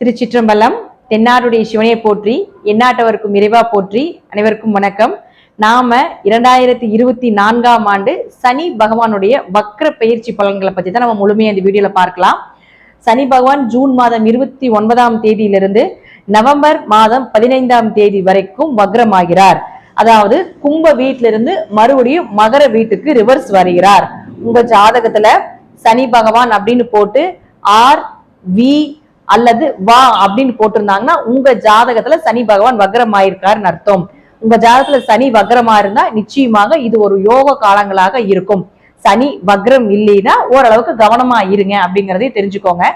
திருச்சிற்றம்பலம். தென்னாருடைய சிவனையை போற்றி, எந்நாட்டவருக்கும் இறைவா போற்றி. அனைவருக்கும் வணக்கம். நாம 2024ஆம் ஆண்டு சனி பகவானுடைய வக்ர பயிற்சி பலன்களை பத்தி தான் நம்ம முழுமையா இந்த வீடியோல பார்க்கலாம். சனி பகவான் ஜூன் மாதம் 29ஆம் தேதியிலிருந்து நவம்பர் மாதம் 15ஆம் தேதி வரைக்கும் வக்ரமாகிறார். அதாவது கும்ப வீட்டிலிருந்து மறுபடியும் மகர வீட்டுக்கு ரிவர்ஸ் வருகிறார். உங்க ஜாதகத்துல சனி பகவான் அப்படின்னு போட்டு ஆர் வி அல்லது வா அப்படின்னு போட்டிருந்தாங்கன்னா உங்க ஜாதகத்துல சனி பகவான் வக்ரமாயிருக்காருன்னு அர்த்தம். உங்க ஜாதகத்துல சனி வக்ரமா இருந்தா நிச்சயமாக இது ஒரு யோக காலங்களாக இருக்கும். சனி வக்ரம் இல்லைன்னா ஓரளவுக்கு கவனமா இருங்க அப்படிங்கறதையும் தெரிஞ்சுக்கோங்க.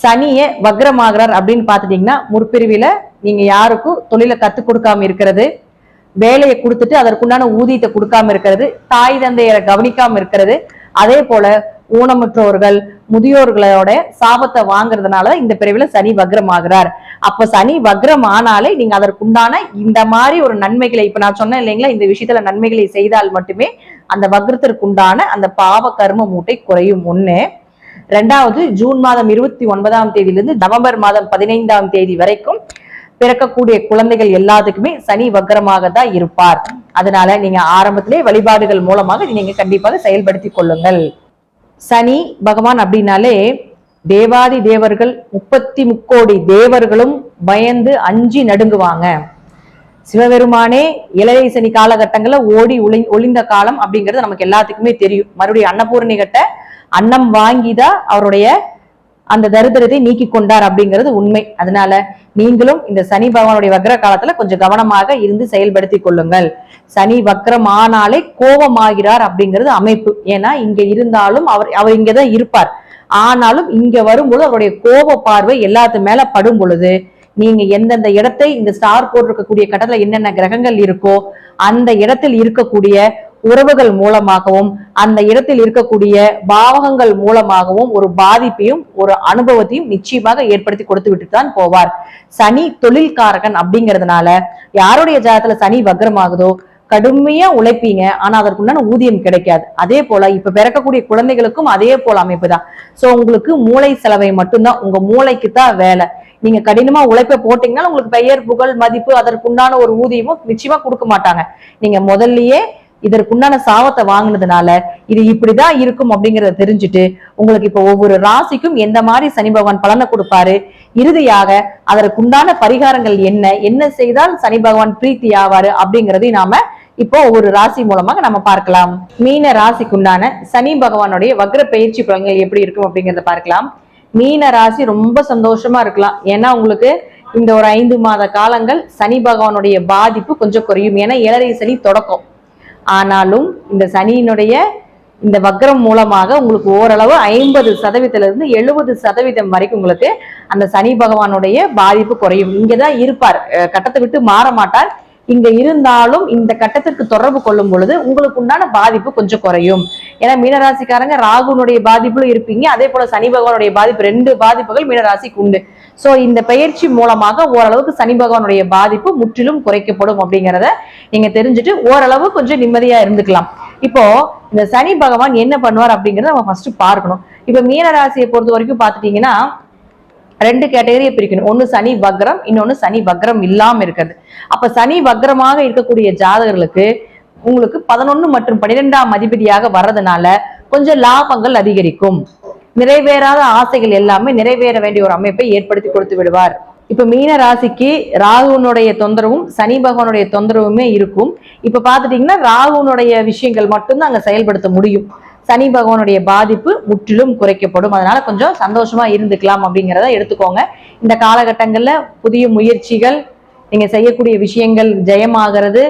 சனிய வக்ரமாகிறார் அப்படின்னு பாத்துட்டீங்கன்னா முற்பிரிவில நீங்க யாருக்கும் தொழிலை கத்து கொடுக்காம இருக்கிறது, வேலையை கொடுத்துட்டு அதற்குண்டான ஊதியத்தை கொடுக்காம இருக்கிறது, தாய் தந்தையரை கவனிக்காம இருக்கிறது, அதே போல ஊனமுற்றோர்கள் முதியோர்களோட சாபத்தை வாங்குறதுனால இந்த பிரிவுல சனி வக்ரம் ஆகிறார். அப்ப சனி வக்ரம் ஆனாலே நீங்க அதற்குண்டான இந்த மாதிரி ஒரு நன்மைகளை இப்ப நான் சொன்னேன் இல்லைங்களா, இந்த விஷயத்துல நன்மைகளை செய்தால் மட்டுமே அந்த வக்ரத்திற்குண்டான அந்த பாவ கர்ம மூட்டை குறையும். ஒண்ணு. ரெண்டாவது, ஜூன் மாதம் 29ஆம் தேதியிலிருந்து நவம்பர் மாதம் 15ஆம் தேதி வரைக்கும் பிறக்கக்கூடிய குழந்தைகள் எல்லாத்துக்குமே சனி வக்ரமாக தான் இருப்பார். அதனால நீங்க ஆரம்பத்திலே வழிபாடுகள் மூலமாக நீங்க கண்டிப்பாக செயல்படுத்திக் கொள்ளுங்கள். சனி பகவான் அப்படின்னாலே தேவாதி தேவர்கள் 33 கோடி தேவர்களும் பயந்து அஞ்சி நடுங்குவாங்க. சிவபெருமானே இளைய சனி காலகட்டங்கள்ல ஓடி ஒளிந்த காலம் அப்படிங்கிறது நமக்கு எல்லாத்துக்குமே தெரியும். மறுபடியும் அன்னபூரணி கட்ட அன்னம் வாங்கிதான் அவருடைய அந்த தரித்திரத்தை நீக்கி கொண்டார் அப்படிங்கிறது உண்மை. அதனால நீங்களும் இந்த சனி பகவானுடைய வக்ர காலத்துல கொஞ்சம் கவனமாக இருந்து செயல்படுத்தி கொள்ளுங்கள். சனி வக்ரம் ஆனாலே கோபமாகிறார் அப்படிங்கிறது அமைப்பு. ஏன்னா இங்க இருந்தாலும் அவர் இங்கதான் இருப்பார். ஆனாலும் இங்க வரும்போது அவருடைய கோப பார்வை எல்லாத்து மேல படும் பொழுது நீங்க எந்தெந்த இடத்தை இந்த ஸ்டார் போட்டிருக்கக்கூடிய கட்டத்துல என்னென்ன கிரகங்கள் இருக்கோ அந்த இடத்தில் இருக்கக்கூடிய உறவுகள் மூலமாகவும் அந்த இடத்தில் இருக்கக்கூடிய பாவகங்கள் மூலமாகவும் ஒரு பாதிப்பையும் ஒரு அனுபவத்தையும் நிச்சயமாக ஏற்படுத்தி கொடுத்து விட்டு தான் போவார். சனி தொழில்காரகன் அப்படிங்கிறதுனால யாருடைய ஜாதகத்துல சனி வக்ரமாகுதோ கடுமையா உழைப்பீங்க, ஆனா அதற்குண்டான ஊதியம் கிடைக்காது. அதே போல இப்ப பிறக்கக்கூடிய குழந்தைகளுக்கும் அதே போல அமைப்பு தான். சோ உங்களுக்கு மூளை செலவை மட்டும்தான், உங்க மூளைக்கு தான் வேலை. நீங்க கடினமா உழைப்ப போட்டீங்கன்னா உங்களுக்கு பெயர் புகழ் மதிப்பு அதற்குண்டான ஒரு ஊதியமும் நிச்சயமா கொடுக்க மாட்டாங்க. நீங்க முதல்லயே இதற்குண்டான சாபத்தை வாங்கினதுனால இது இப்படிதான் இருக்கும் அப்படிங்கறத தெரிஞ்சுட்டு உங்களுக்கு இப்ப ஒவ்வொரு ராசிக்கும் எந்த மாதிரி சனி பகவான் பலனை கொடுப்பாரு, இறுதியாக அதற்குண்டான பரிகாரங்கள் என்ன செய்தால் சனி பகவான் பிரீத்தி ஆவாரு அப்படிங்கறதையும் நாம இப்போ ஒவ்வொரு ராசி மூலமாக நம்ம பார்க்கலாம். மீன ராசிக்குண்டான சனி பகவானுடைய வக்ர பயிற்சி பலன்கள் எப்படி இருக்கும் அப்படிங்கறத பார்க்கலாம். மீன ராசி ரொம்ப சந்தோஷமா இருக்கலாம். ஏன்னா உங்களுக்கு இந்த ஒரு 5 மாத காலங்கள் சனி பகவானுடைய பாதிப்பு கொஞ்சம் குறையும். ஏன்னா ஏழரை சனி தொடக்கம். ஆனாலும் இந்த சனியினுடைய இந்த வக்ரம் மூலமாக உங்களுக்கு ஓரளவு 50% 70% வரைக்கும் உங்களுக்கு அந்த சனி பகவானுடைய பாதிப்பு குறையும். இங்கதான் இருப்பார், கட்டத்தை விட்டு மாற மாட்டார். இங்க இருந்தாலும் இந்த கட்டத்திற்கு தொடர்பு கொள்ளும் பொழுது உங்களுக்கு உண்டான பாதிப்பு கொஞ்சம் குறையும். ஏன்னா மீனராசிக்காரங்க ராகுனுடைய பாதிப்புல இருப்பீங்க, அதே போல சனி பகவானுடைய பாதிப்பு 2 பாதிப்புகள் மீனராசிக்கு உண்டு. சோ இந்த பயிற்சி மூலமாக ஓரளவுக்கு சனி பகவானுடைய பாதிப்பு முற்றிலும் குறைக்கப்படும் அப்படிங்கிறத நீங்க தெரிஞ்சுட்டு ஓரளவு கொஞ்சம் நிம்மதியா இருந்துக்கலாம். இப்போ இந்த சனி பகவான் என்ன பண்ணுவார் அப்படிங்கறத நம்ம ஃபர்ஸ்ட் பார்க்கணும். இப்ப மீனராசியை பொறுத்த வரைக்கும் பாத்துட்டீங்கன்னா 2 கேட்டகரியை பிரிக்கணும். ஒண்ணு சனி வக்ரம், இன்னொன்னு சனி வக்ரம் இல்லாம இருக்கிறது. அப்ப சனி வக்ரமாக இருக்கக்கூடிய ஜாதகர்களுக்கு உங்களுக்கு 11 மற்றும் 12ஆம் அதிபதியாக வர்றதுனால கொஞ்சம் லாபங்கள் அதிகரிக்கும். நிறைவேறாத ஆசைகள் எல்லாமே நிறைவேற வேண்டிய ஒரு அமைப்பை ஏற்படுத்தி கொடுத்து விடுவார். இப்ப மீன ராசிக்கு ராகுனுடைய தொந்தரவும் சனி பகவானுடைய தொந்தரவுமே இருக்கும். இப்ப பாத்துட்டீங்கன்னா ராகுனுடைய விஷயங்கள் மட்டும்தான் அங்க செயல்படுத்த முடியும். சனி பகவானுடைய பாதிப்பு முற்றிலும் குறைக்கப்படும். அதனால கொஞ்சம் சந்தோஷமா இருந்துக்கலாம் அப்படிங்கிறத எடுத்துக்கோங்க. இந்த காலகட்டங்கள்ல புதிய முயற்சிகள், நீங்க செய்யக்கூடிய விஷயங்கள் ஜெயமாகிறது,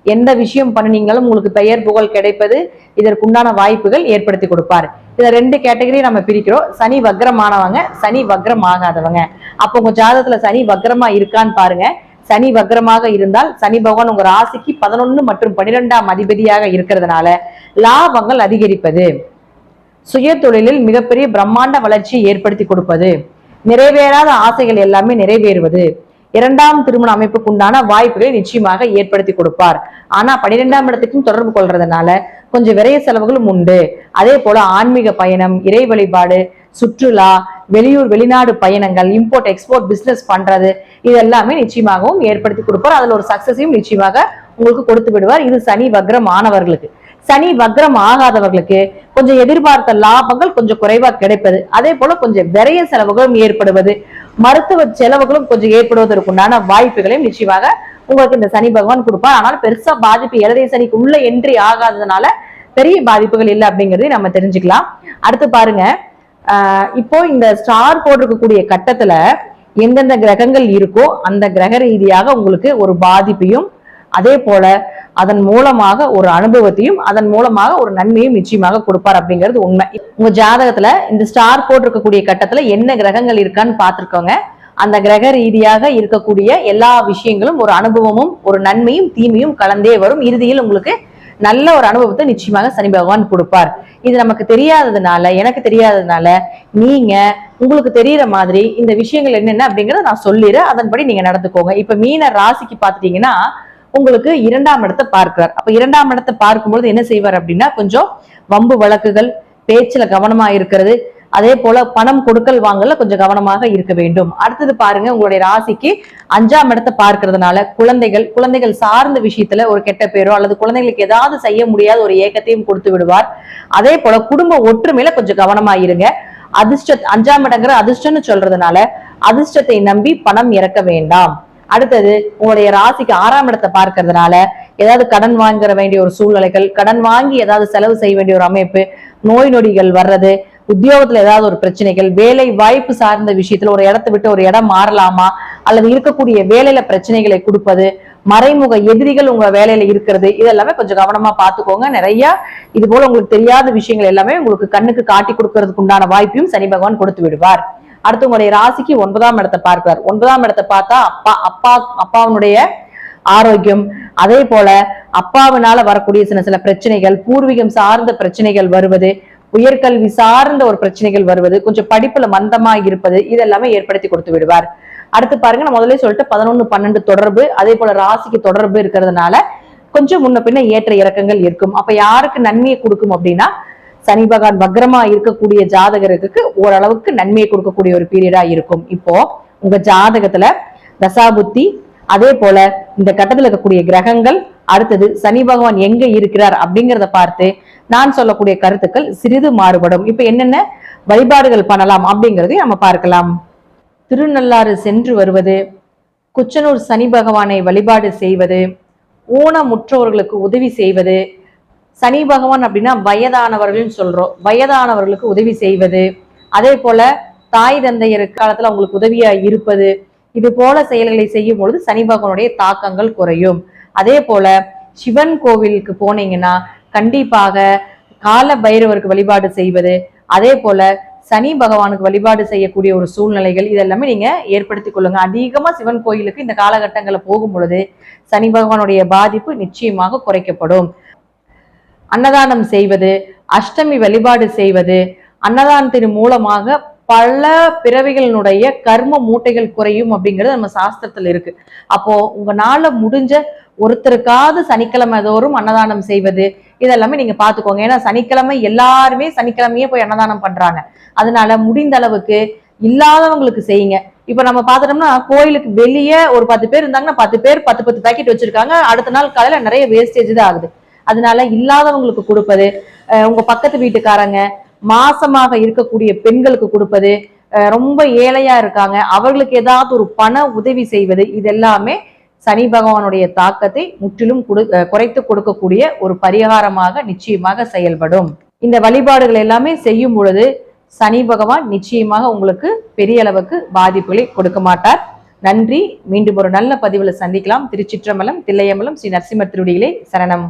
எந்த விஷயம் பண்ணினீங்களும் உங்களுக்கு பெயர் புகழ் கிடைப்பது, இதற்குண்டான வாய்ப்புகள் ஏற்படுத்தி கொடுப்பாரு. இதை 2 கேட்டகரி நம்ம பிரிக்கிறோம். சனி வக்ரமானவங்க, சனி வக்ரம் ஆகாதவங்க. அப்போ உங்க ஜாதகத்துல சனி வக்ரமா இருக்கான்னு பாருங்க. சனி வக்ரமாக இருந்தால் சனி பகவான் உங்க ராசிக்கு 11 மற்றும் 12ஆம் அதிபதியாக இருக்கிறதுனால லாபங்கள் அதிகரிப்பது, சுய தொழிலில் மிகப்பெரிய பிரம்மாண்ட வளர்ச்சியை ஏற்படுத்தி கொடுப்பது, நிறைவேறாத ஆசைகள் எல்லாமே நிறைவேறுவது, 2ஆம் திருமண அமைப்புக்கு உண்டான வாய்ப்புகளை நிச்சயமாக ஏற்படுத்தி கொடுப்பார். ஆனா 12ஆம் இடத்துக்கும் தொடர்பு கொள்றதுனால கொஞ்சம் விரைய செலவுகளும் உண்டு. அதே போல ஆன்மீக பயணம், இறை வழிபாடு, சுற்றுலா, வெளியூர் வெளிநாடு பயணங்கள், இம்போர்ட் எக்ஸ்போர்ட் பிசினஸ் பண்றது, இது எல்லாமே நிச்சயமாகவும் ஏற்படுத்தி கொடுப்பார். அதுல ஒரு சக்சஸையும் நிச்சயமாக உங்களுக்கு கொடுத்து விடுவார். இது சனி வக்ரம் ஆனவர்களுக்கு. சனி வக்ரம் ஆகாதவர்களுக்கு கொஞ்சம் எதிர்பார்த்த லாபங்கள் கொஞ்சம் குறைவா கிடைப்பது, அதே போல கொஞ்சம் விரைய செலவுகளும் ஏற்படுவது, மருத்துவ செலவுகளும் கொஞ்சம் ஏற்படுவதற்குண்டான வாய்ப்புகளையும் நிச்சயமாக உங்களுக்கு இந்த சனி பகவான் கொடுப்பார். ஆனால் பெருசா பாதிப்பு 7 சனிக்கு உள்ள என்ட்ரி ஆகாததுனால பெரிய பாதிப்புகள் இல்லை அப்படிங்கறதையும் நம்ம தெரிஞ்சுக்கலாம். அடுத்து பாருங்க, இப்போ இந்த ஸ்டார் போட்டிருக்கக்கூடிய கட்டத்துல எந்தெந்த கிரகங்கள் இருக்கோ அந்த கிரக ரீதியாக உங்களுக்கு ஒரு பாதிப்பையும், அதே போல அதன் மூலமாக ஒரு அனுபவத்தையும், அதன் மூலமாக ஒரு நன்மையும் நிச்சயமாக கொடுப்பார் அப்படிங்கிறது உண்மை. உங்க ஜாதகத்துல இந்த ஸ்டார் போட்டிருக்கக்கூடிய கட்டத்துல என்ன கிரகங்கள் இருக்கான்னு பார்த்திருக்கோங்க. அந்த கிரக ரீதியாக இருக்கக்கூடிய எல்லா விஷயங்களும் ஒரு அனுபவமும் ஒரு நன்மையும் தீமையும் கலந்தே வரும். இறுதியில் உங்களுக்கு நல்ல ஒரு அனுபவத்தை நிச்சயமாக சனி பகவான் கொடுப்பார். இது நமக்கு தெரியாததுனால, எனக்கு தெரியாததுனால நீங்க உங்களுக்கு தெரியற மாதிரி இந்த விஷயங்கள் என்னென்ன அப்படிங்கறத நான் சொல்லிடுறேன், அதன்படி நீங்க நடந்துக்கோங்க. இப்ப மீன ராசிக்கு பாத்துட்டீங்கன்னா உங்களுக்கு 2ஆம் இடத்தை பார்க்கிறார். அப்ப 2ஆம் இடத்தை பார்க்கும்போது என்ன செய்வார் அப்படின்னா, கொஞ்சம் வம்பு வழக்குகள், பேச்சுல கவனமா இருக்கிறது, அதே போல பணம் கொடுக்கல் வாங்கல கொஞ்சம் கவனமாக இருக்க வேண்டும். அடுத்தது பாருங்க, உங்களுடைய ராசிக்கு 5ஆம் இடத்தை பார்க்கறதுனால குழந்தைகள் சார்ந்த விஷயத்துல ஒரு கெட்ட பேரோ அல்லது குழந்தைகளுக்கு ஏதாவது செய்ய முடியாத ஒரு ஏக்கத்தையும் கொடுத்து விடுவார். அதே போல குடும்ப ஒற்றுமையில கொஞ்சம் கவனமா இருங்க. 5ஆம் இடங்கிற அதிர்ஷ்டம்னு சொல்றதுனால அதிர்ஷ்டத்தை நம்பி பணம் இறக்க வேண்டாம். அடுத்தது உங்களுடைய ராசிக்கு 6ஆம் இடத்தை பார்க்கறதுனால ஏதாவது கடன் வாங்க வேண்டிய ஒரு சூழ்நிலைகள், கடன் வாங்கி ஏதாவது செலவு செய்ய வேண்டிய ஒரு அமைப்பு, நோய் நொடிகள் வர்றது, உத்தியோகத்துல ஏதாவது ஒரு பிரச்சனைகள், வேலை வாய்ப்பு சார்ந்த விஷயத்துல ஒரு இடத்தை விட்டு ஒரு இடம் மாறலாமா அல்லது இருக்கக்கூடிய வேலையில பிரச்சனைகளை கொடுப்பது, மறைமுக எதிரிகள் உங்க வேலையில இருக்கிறது, இதெல்லாமே கொஞ்சம் கவனமா பாத்துக்கோங்க. நிறைய இது போல உங்களுக்கு தெரியாத விஷயங்கள் எல்லாமே உங்களுக்கு கண்ணுக்கு காட்டி கொடுக்கறதுக்கு உண்டான வாய்ப்பையும் சனி பகவான் கொடுத்து விடுவார். அடுத்து உங்களுடைய ராசிக்கு 9ஆம் இடத்தை பார்க்கிறார். 9ஆம் இடத்தை பார்த்தா அப்பாவுடைய ஆரோக்கியம், அதே போல அப்பாவினால வரக்கூடிய சில பிரச்சனைகள், பூர்வீகம் சார்ந்த பிரச்சனைகள் வருவது, உயர்கல்வி சார்ந்த ஒரு பிரச்சனைகள் வருவது, கொஞ்சம் படிப்புல மந்தமா இருப்பது, இதெல்லாமே ஏற்படுத்தி கொடுத்து விடுவார். அடுத்து பாருங்க, நான் முதல்ல சொல்லிட்டு 11-12 தொடர்பு, அதே போல ராசிக்கு தொடர்பு இருக்கிறதுனால கொஞ்சம் முன்ன பின்ன ஏற்ற இறக்கங்கள் இருக்கும். அப்ப யாருக்கு நன்மையை கொடுக்கும் அப்படின்னா, சனி பகவான் வக்ரமா இருக்கக்கூடிய ஜாதகருக்கு ஓரளவுக்கு நன்மையை கொடுக்கக்கூடிய ஒரு பீரியடா இருக்கும். இப்போ உங்க ஜாதகத்துல தசாபுத்தி, அதே போல இந்த கட்டத்துல இருக்கக்கூடிய கிரகங்கள், அடுத்தது சனி பகவான் எங்க இருக்கிறார் அப்படிங்கிறத பார்த்து நான் சொல்லக்கூடிய கருத்துக்கள் சிறிது மாறுபடும். இப்ப என்னென்ன வழிபாடுகள் பண்ணலாம் அப்படிங்கறதையும் நம்ம பார்க்கலாம். திருநள்ளாறு சென்று வருவது, குச்சனூர் சனி பகவானை வழிபாடு செய்வது, ஊனமுற்றவர்களுக்கு உதவி செய்வது, சனி பகவான் அப்படின்னா வயதானவர்கள் சொல்றோம், வயதானவர்களுக்கு உதவி செய்வது, அதே போல தாய் தந்தையர் காலத்துல அவங்களுக்கு உதவியா இருப்பது, இது போல செயல்களை செய்யும் பொழுது சனி பகவானுடைய தாக்கங்கள் குறையும். அதே போல சிவன் கோவிலுக்கு போனீங்கன்னா கண்டிப்பாக கால பைரவருக்கு வழிபாடு செய்வது, அதே போல சனி பகவானுக்கு வழிபாடு செய்யக்கூடிய ஒரு சூழ்நிலைகள், இதெல்லாமே நீங்க ஏற்படுத்திக் கொள்ளுங்க. அதிகமா சிவன் கோயிலுக்கு இந்த காலகட்டங்களை போகும் பொழுது சனி பகவானுடைய பாதிப்பு நிச்சயமாக குறைக்கப்படும். அன்னதானம் செய்வது, அஷ்டமி வழிபாடு செய்வது, அன்னதானத்தின் மூலமாக பல பிறவிகளினுடைய கர்ம மூட்டைகள் குறையும் அப்படிங்கிறது நம்ம சாஸ்திரத்துல இருக்கு. அப்போ உங்களால முடிஞ்ச ஒருத்தருக்காவது சனிக்கிழமை தோறும் அன்னதானம் செய்வது, இதெல்லாமே நீங்க பாத்துக்கோங்க. ஏன்னா சனிக்கிழமை எல்லாருமே சனிக்கிழமையே போய் அன்னதானம் பண்றாங்க. அதனால முடிந்த அளவுக்கு இல்லாதவங்களுக்கு செய்யுங்க. இப்ப நம்ம பாத்துட்டோம்னா கோயிலுக்கு வெளியே ஒரு 10 பேர் இருந்தாங்கன்னா 10 பேர் 10 பேக்கெட் வச்சிருக்காங்க, அடுத்த நாள் காலையில நிறைய வேஸ்டேஜ் தான் ஆகுது. அதனால இல்லாதவங்களுக்கு கொடுப்பது, உங்க பக்கத்து வீட்டுக்காரங்க, மாசமாக இருக்கக்கூடிய பெண்களுக்கு கொடுப்பது, ரொம்ப ஏழையா இருக்காங்க அவர்களுக்கு ஏதாவது ஒரு பண உதவி செய்வது, இதெல்லாமே சனி பகவானுடைய தாக்கத்தை முற்றிலும் குறைத்து கொடுக்கக்கூடிய ஒரு பரிகாரமாக நிச்சயமாக செயல்படும். இந்த வழிபாடுகள் எல்லாமே செய்யும் பொழுது சனி பகவான் நிச்சயமாக உங்களுக்கு பெரிய அளவுக்கு பாதிப்புகளை கொடுக்க மாட்டார். நன்றி. மீண்டும் ஒரு நல்ல பதிவுல சந்திக்கலாம். திருச்சிற்றம்பலம், தில்லையம்பலம், ஸ்ரீ நரசிம்மர் திருவடிகளே சரணம்.